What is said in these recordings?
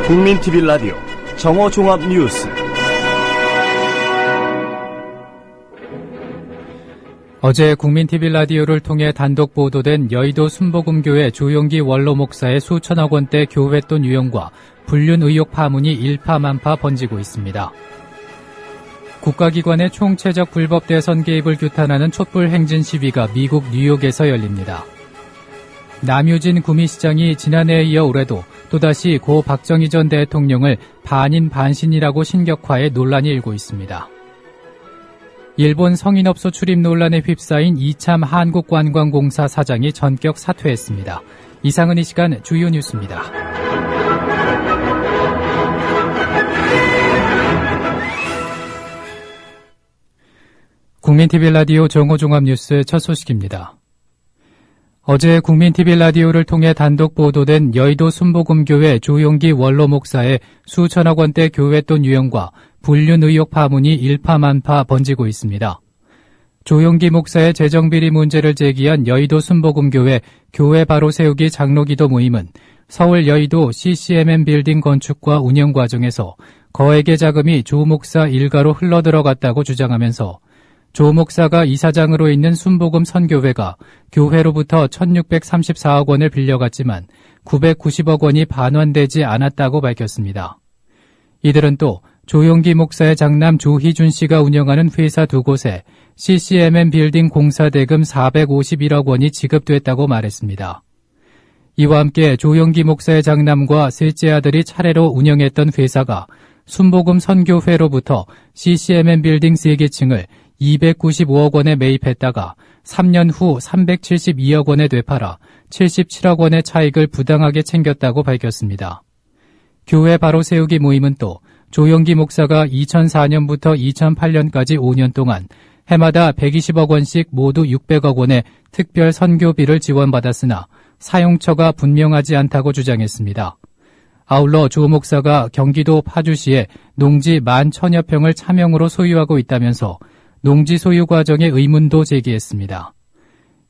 국민TV 라디오 정오종합뉴스. 어제 국민TV 라디오를 통해 단독 보도된 여의도 순복음교회 조용기 원로 목사의 수천억 원대 교회돈 유용과 불륜 의혹 파문이 일파만파 번지고 있습니다. 국가기관의 총체적 불법 대선 개입을 규탄하는 촛불 행진 시위가 미국 뉴욕에서 열립니다. 남유진 구미시장이 지난해에 이어 올해도 또다시 고 박정희 전 대통령을 반인 반신이라고 신격화해 논란이 일고 있습니다. 일본 성인업소 출입 논란에 휩싸인 이참 한국관광공사 사장이 전격 사퇴했습니다. 이상은 이 시간 주요 뉴스입니다. 국민TV 라디오 정오종합뉴스 첫 소식입니다. 어제 국민TV 라디오를 통해 단독 보도된 여의도 순복음교회 조용기 원로 목사의 수천억 원대 교회돈 유용과 불륜 의혹 파문이 일파만파 번지고 있습니다. 조용기 목사의 재정비리 문제를 제기한 여의도 순복음교회 교회 바로 세우기 장로기도 모임은 서울 여의도 CCM 빌딩 건축과 운영 과정에서 거액의 자금이 조 목사 일가로 흘러들어갔다고 주장하면서 조 목사가 이사장으로 있는 순복음 선교회가 교회로부터 1,634억 원을 빌려갔지만 990억 원이 반환되지 않았다고 밝혔습니다. 이들은 또 조용기 목사의 장남 조희준 씨가 운영하는 회사 두 곳에 CCM 빌딩 공사 대금 451억 원이 지급됐다고 말했습니다. 이와 함께 조용기 목사의 장남과 셋째 아들이 차례로 운영했던 회사가 순복음 선교회로부터 CCM 빌딩 3개층을 295억 원에 매입했다가 3년 후 372억 원에 되팔아 77억 원의 차익을 부당하게 챙겼다고 밝혔습니다. 교회 바로 세우기 모임은 또 조용기 목사가 2004년부터 2008년까지 5년 동안 해마다 120억 원씩 모두 600억 원의 특별 선교비를 지원받았으나 사용처가 분명하지 않다고 주장했습니다. 아울러 조 목사가 경기도 파주시에 농지 11,000여 평을 차명으로 소유하고 있다면서 농지 소유 과정에 의문도 제기했습니다.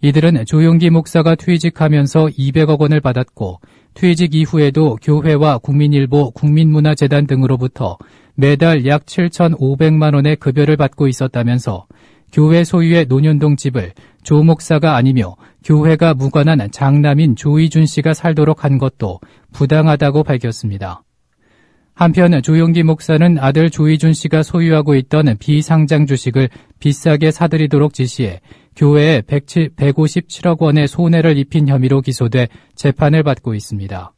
이들은 조용기 목사가 퇴직하면서 200억 원을 받았고 퇴직 이후에도 교회와 국민일보, 국민문화재단 등으로부터 매달 약 7,500만 원의 급여를 받고 있었다면서 교회 소유의 논현동 집을 조 목사가 아니며 교회가 무관한 장남인 조희준 씨가 살도록 한 것도 부당하다고 밝혔습니다. 한편 조용기 목사는 아들 조희준 씨가 소유하고 있던 비상장 주식을 비싸게 사들이도록 지시해 교회에 157억 원의 손해를 입힌 혐의로 기소돼 재판을 받고 있습니다.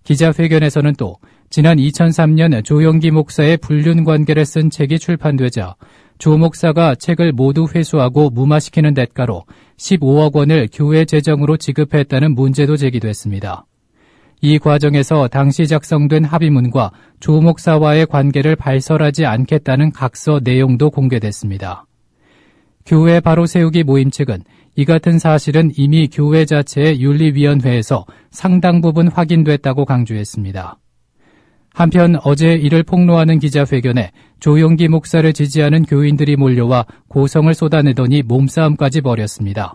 기자회견에서는 또 지난 2003년 조용기 목사의 불륜 관계를 쓴 책이 출판되자 조 목사가 책을 모두 회수하고 무마시키는 대가로 15억 원을 교회 재정으로 지급했다는 문제도 제기됐습니다. 이 과정에서 당시 작성된 합의문과 조 목사와의 관계를 발설하지 않겠다는 각서 내용도 공개됐습니다. 교회 바로 세우기 모임 측은 이 같은 사실은 이미 교회 자체의 윤리위원회에서 상당 부분 확인됐다고 강조했습니다. 한편 어제 이를 폭로하는 기자회견에 조용기 목사를 지지하는 교인들이 몰려와 고성을 쏟아내더니 몸싸움까지 벌였습니다.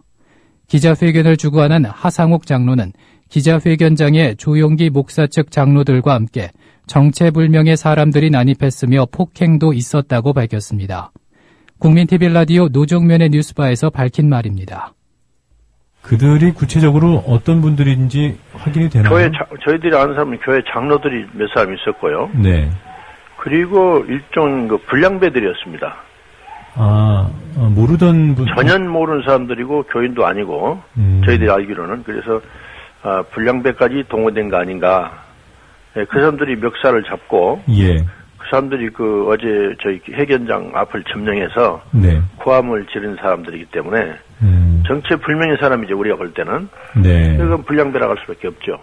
기자회견을 주관한 하상욱 장로는 기자회견장에 조용기 목사 측 장로들과 함께 정체불명의 사람들이 난입했으며 폭행도 있었다고 밝혔습니다. 국민TV 라디오 노종면의 뉴스바에서 밝힌 말입니다. 그들이 구체적으로 어떤 분들인지 확인이 되나요? 저희들이 아는 사람은 교회 장로들이 몇 사람 있었고요. 네. 그리고 일종 불량배들이었습니다. 모르던 분. 전혀 모르는 사람들이고 교인도 아니고 저희들이 알기로는 그래서 불량배까지 동원된 거 아닌가. 네, 그 사람들이 멱살을 잡고 예. 그 사람들이 어제 저희 회견장 앞을 점령해서 네. 고함을 지른 사람들이기 때문에 정체 불명의 사람이죠. 우리가 볼 때는. 네. 그건 불량배라고 할 수밖에 없죠.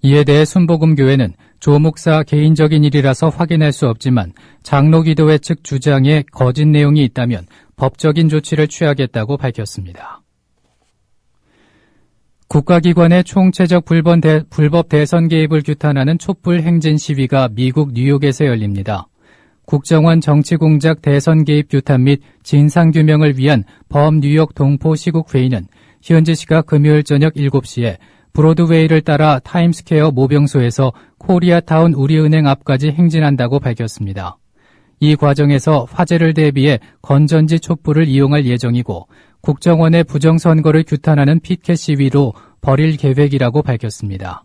이에 대해 순복음교회는 조 목사 개인적인 일이라서 확인할 수 없지만 장로기도회 측 주장에 거짓 내용이 있다면 법적인 조치를 취하겠다고 밝혔습니다. 국가기관의 총체적 불법 대선 개입을 규탄하는 촛불 행진 시위가 미국 뉴욕에서 열립니다. 국정원 정치공작 대선 개입 규탄 및 진상규명을 위한 범 뉴욕 동포 시국회의는 현지 시각 금요일 저녁 7시에 브로드웨이를 따라 타임스퀘어 모병소에서 코리아타운 우리은행 앞까지 행진한다고 밝혔습니다. 이 과정에서 화재를 대비해 건전지 촛불을 이용할 예정이고 국정원의 부정선거를 규탄하는 피켓 시위로 벌일 계획이라고 밝혔습니다.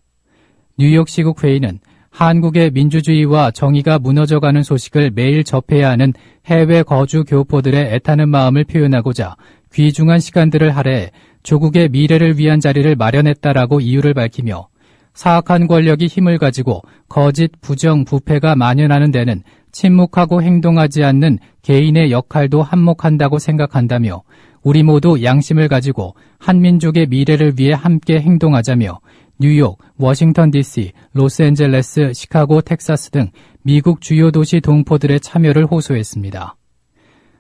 뉴욕 시국회의는 한국의 민주주의와 정의가 무너져가는 소식을 매일 접해야 하는 해외 거주 교포들의 애타는 마음을 표현하고자 귀중한 시간들을 할애해 조국의 미래를 위한 자리를 마련했다라고 이유를 밝히며 사악한 권력이 힘을 가지고 거짓, 부정, 부패가 만연하는 데는 침묵하고 행동하지 않는 개인의 역할도 한몫한다고 생각한다며 우리 모두 양심을 가지고 한민족의 미래를 위해 함께 행동하자며 뉴욕, 워싱턴 DC, 로스앤젤레스, 시카고, 텍사스 등 미국 주요 도시 동포들의 참여를 호소했습니다.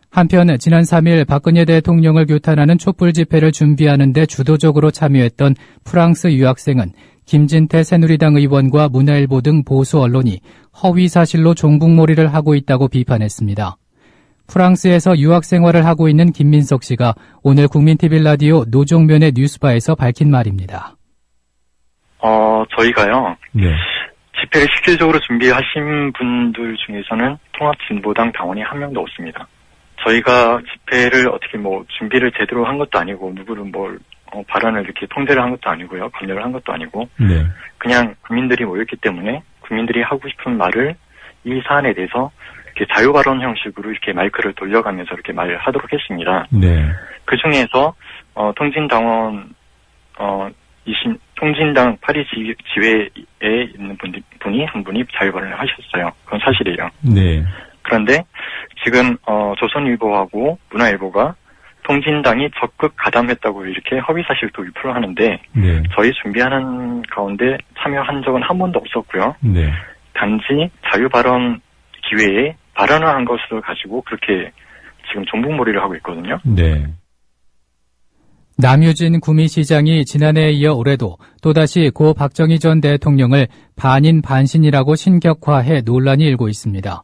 한편 지난 3일 박근혜 대통령을 규탄하는 촛불 집회를 준비하는 데 주도적으로 참여했던 프랑스 유학생은 김진태 새누리당 의원과 문화일보 등 보수 언론이 허위 사실로 종북몰이를 하고 있다고 비판했습니다. 프랑스에서 유학 생활을 하고 있는 김민석 씨가 오늘 국민TV 라디오 노종면의 뉴스바에서 밝힌 말입니다. 저희가요. 네. 집회를 실질적으로 준비하신 분들 중에서는 통합진보당 당원이 한 명도 없습니다. 저희가 집회를 어떻게 준비를 제대로 한 것도 아니고 누구를 발언을 이렇게 통제를 한 것도 아니고요. 검열을 한 것도 아니고 네. 그냥 국민들이 모였기 때문에 국민들이 하고 싶은 말을 이 사안에 대해서 이렇게 자유발언 형식으로 이렇게 마이크를 돌려가면서 이렇게 말을 하도록 했습니다. 네. 그 중에서 통진당 파리 지회에 있는 분이 한 분이 자유발언을 하셨어요. 그건 사실이에요. 네. 그런데 지금 조선일보하고 문화일보가 통진당이 적극 가담했다고 이렇게 허위사실 도입을 하는데 네. 저희 준비하는 가운데 참여한 적은 한 번도 없었고요. 네. 단지 자유발언 기회에 발언을 한 것을 가지고 그렇게 지금 종북몰이를 하고 있거든요. 네. 남유진 구미시장이 지난해에 이어 올해도 또다시 고 박정희 전 대통령을 반인 반신이라고 신격화해 논란이 일고 있습니다.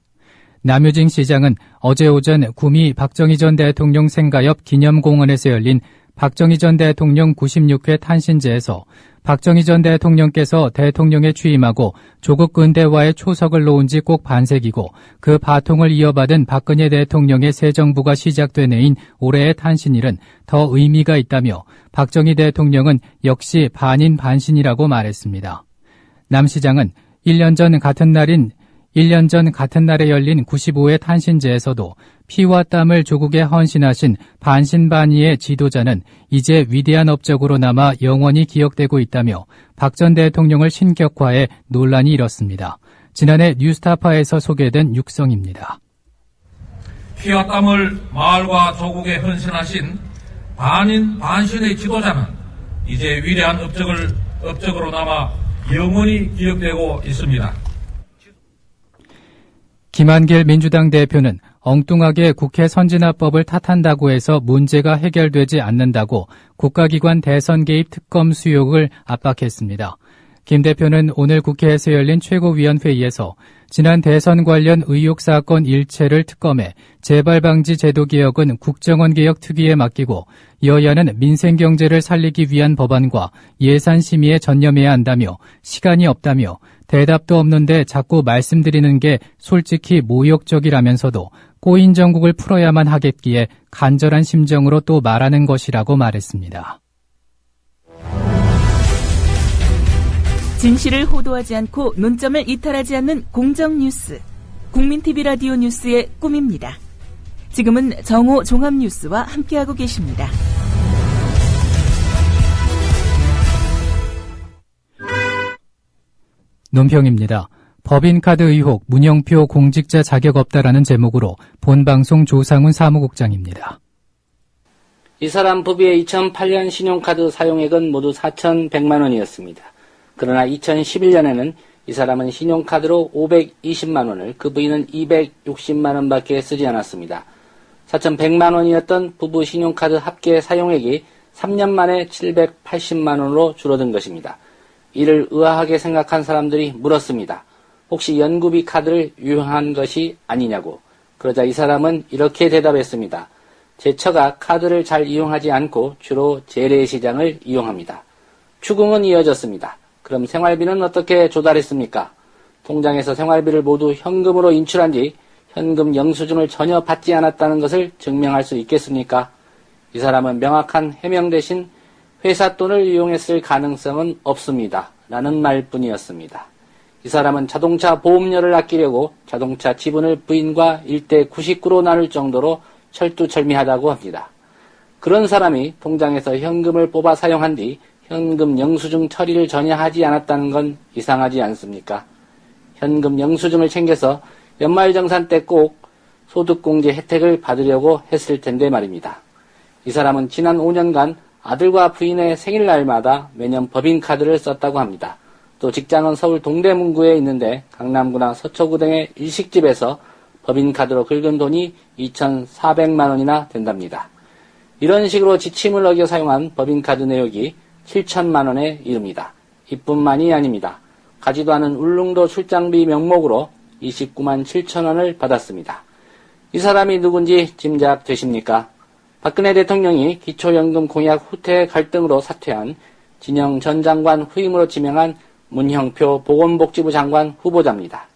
남유진 시장은 어제 오전 구미 박정희 전 대통령 생가 옆 기념공원에서 열린 박정희 전 대통령 96회 탄신제에서 박정희 전 대통령께서 대통령에 취임하고 조국 근대화의 초석을 놓은 지 꼭 반세기고 그 바통을 이어받은 박근혜 대통령의 새 정부가 시작된 해인 올해의 탄신일은 더 의미가 있다며 박정희 대통령은 역시 반인 반신이라고 말했습니다. 남 시장은 1년 전 같은 날에 열린 95회 탄신제에서도 피와 땀을 조국에 헌신하신 반신반의의 지도자는 이제 위대한 업적으로 남아 영원히 기억되고 있다며 박 전 대통령을 신격화해 논란이 일었습니다. 지난해 뉴스타파에서 소개된 육성입니다. 피와 땀을 마을과 조국에 헌신하신 반인 반신의 지도자는 이제 위대한 업적으로 남아 영원히 기억되고 있습니다. 김한길 민주당 대표는 엉뚱하게 국회 선진화법을 탓한다고 해서 문제가 해결되지 않는다고 국가기관 대선 개입 특검 수용을 압박했습니다. 김 대표는 오늘 국회에서 열린 최고위원회의에서 지난 대선 관련 의혹 사건 일체를 특검해 재발방지 제도 개혁은 국정원 개혁 특위에 맡기고 여야는 민생 경제를 살리기 위한 법안과 예산 심의에 전념해야 한다며 시간이 없다며 대답도 없는데 자꾸 말씀드리는 게 솔직히 모욕적이라면서도 꼬인 정국을 풀어야만 하겠기에 간절한 심정으로 또 말하는 것이라고 말했습니다. 진실을 호도하지 않고 논점을 이탈하지 않는 공정뉴스. 국민TV 라디오 뉴스의 꿈입니다. 지금은 정오 종합뉴스와 함께하고 계십니다. 논평입니다. 법인카드 의혹, 문영표 공직자 자격 없다라는 제목으로 본방송 조상훈 사무국장입니다. 이 사람 부부의 2008년 신용카드 사용액은 모두 4,100만 원이었습니다. 그러나 2011년에는 이 사람은 신용카드로 520만 원을, 그 부인은 260만 원밖에 쓰지 않았습니다. 4,100만 원이었던 부부 신용카드 합계 사용액이 3년 만에 780만 원으로 줄어든 것입니다. 이를 의아하게 생각한 사람들이 물었습니다. 혹시 연구비 카드를 유용한 것이 아니냐고. 그러자 이 사람은 이렇게 대답했습니다. 제 처가 카드를 잘 이용하지 않고 주로 재래시장을 이용합니다. 추궁은 이어졌습니다. 그럼 생활비는 어떻게 조달했습니까? 통장에서 생활비를 모두 현금으로 인출한 뒤 현금 영수증을 전혀 받지 않았다는 것을 증명할 수 있겠습니까? 이 사람은 명확한 해명 대신 회사 돈을 이용했을 가능성은 없습니다. 라는 말뿐이었습니다. 이 사람은 자동차 보험료를 아끼려고 자동차 지분을 부인과 1대 99로 나눌 정도로 철두철미하다고 합니다. 그런 사람이 통장에서 현금을 뽑아 사용한 뒤 현금 영수증 처리를 전혀 하지 않았다는 건 이상하지 않습니까? 현금 영수증을 챙겨서 연말정산 때 꼭 소득공제 혜택을 받으려고 했을 텐데 말입니다. 이 사람은 지난 5년간 아들과 부인의 생일날마다 매년 법인카드를 썼다고 합니다. 또 직장은 서울 동대문구에 있는데 강남구나 서초구 등의 일식집에서 법인카드로 긁은 돈이 2,400만 원이나 된답니다. 이런 식으로 지침을 어겨 사용한 법인카드 내역이 7천만 원에 이릅니다. 이뿐만이 아닙니다. 가지도 않은 울릉도 출장비 명목으로 29만 7천 원을 받았습니다. 이 사람이 누군지 짐작되십니까? 박근혜 대통령이 기초연금 공약 후퇴 갈등으로 사퇴한 진영 전 장관 후임으로 지명한 문형표 보건복지부 장관 후보자입니다.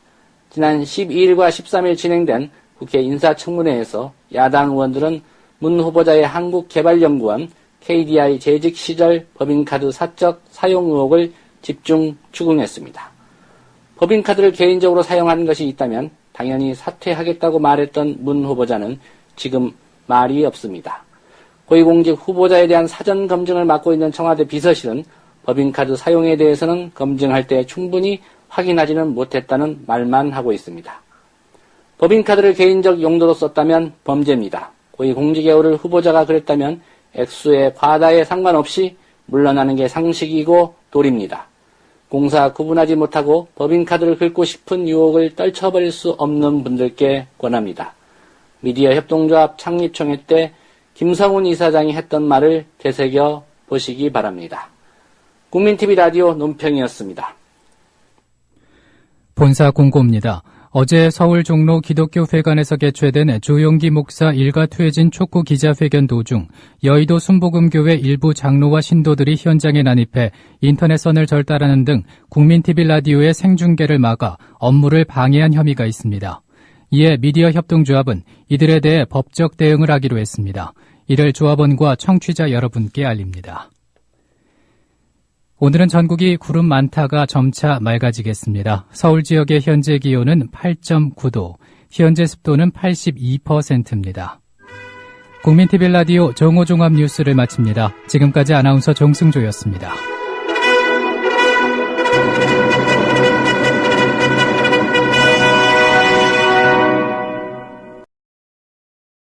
지난 12일과 13일 진행된 국회 인사청문회에서 야당 의원들은 문 후보자의 한국개발연구원 KDI 재직 시절 법인카드 사적 사용 의혹을 집중 추궁했습니다. 법인카드를 개인적으로 사용한 것이 있다면 당연히 사퇴하겠다고 말했던 문 후보자는 지금 말이 없습니다. 고위공직 후보자에 대한 사전 검증을 맡고 있는 청와대 비서실은 법인카드 사용에 대해서는 검증할 때 충분히 확인하지는 못했다는 말만 하고 있습니다. 법인카드를 개인적 용도로 썼다면 범죄입니다. 고위공직에 오를 후보자가 그랬다면 액수의 과다에 상관없이 물러나는 게 상식이고 도리입니다. 공사 구분하지 못하고 법인카드를 긁고 싶은 유혹을 떨쳐버릴 수 없는 분들께 권합니다. 미디어 협동조합 창립총회 때 김성훈 이사장이 했던 말을 되새겨 보시기 바랍니다. 국민TV 라디오 논평이었습니다. 본사 공고입니다. 어제 서울 종로 기독교회관에서 개최된 조용기 목사 일가 퇴진 촉구 기자회견 도중 여의도 순복음교회 일부 장로와 신도들이 현장에 난입해 인터넷선을 절단하는 등 국민TV 라디오의 생중계를 막아 업무를 방해한 혐의가 있습니다. 이에 미디어 협동조합은 이들에 대해 법적 대응을 하기로 했습니다. 이를 조합원과 청취자 여러분께 알립니다. 오늘은 전국이 구름 많다가 점차 맑아지겠습니다. 서울 지역의 현재 기온은 8.9도, 현재 습도는 82%입니다. 국민TV 라디오 정오종합 뉴스를 마칩니다. 지금까지 아나운서 정승조였습니다.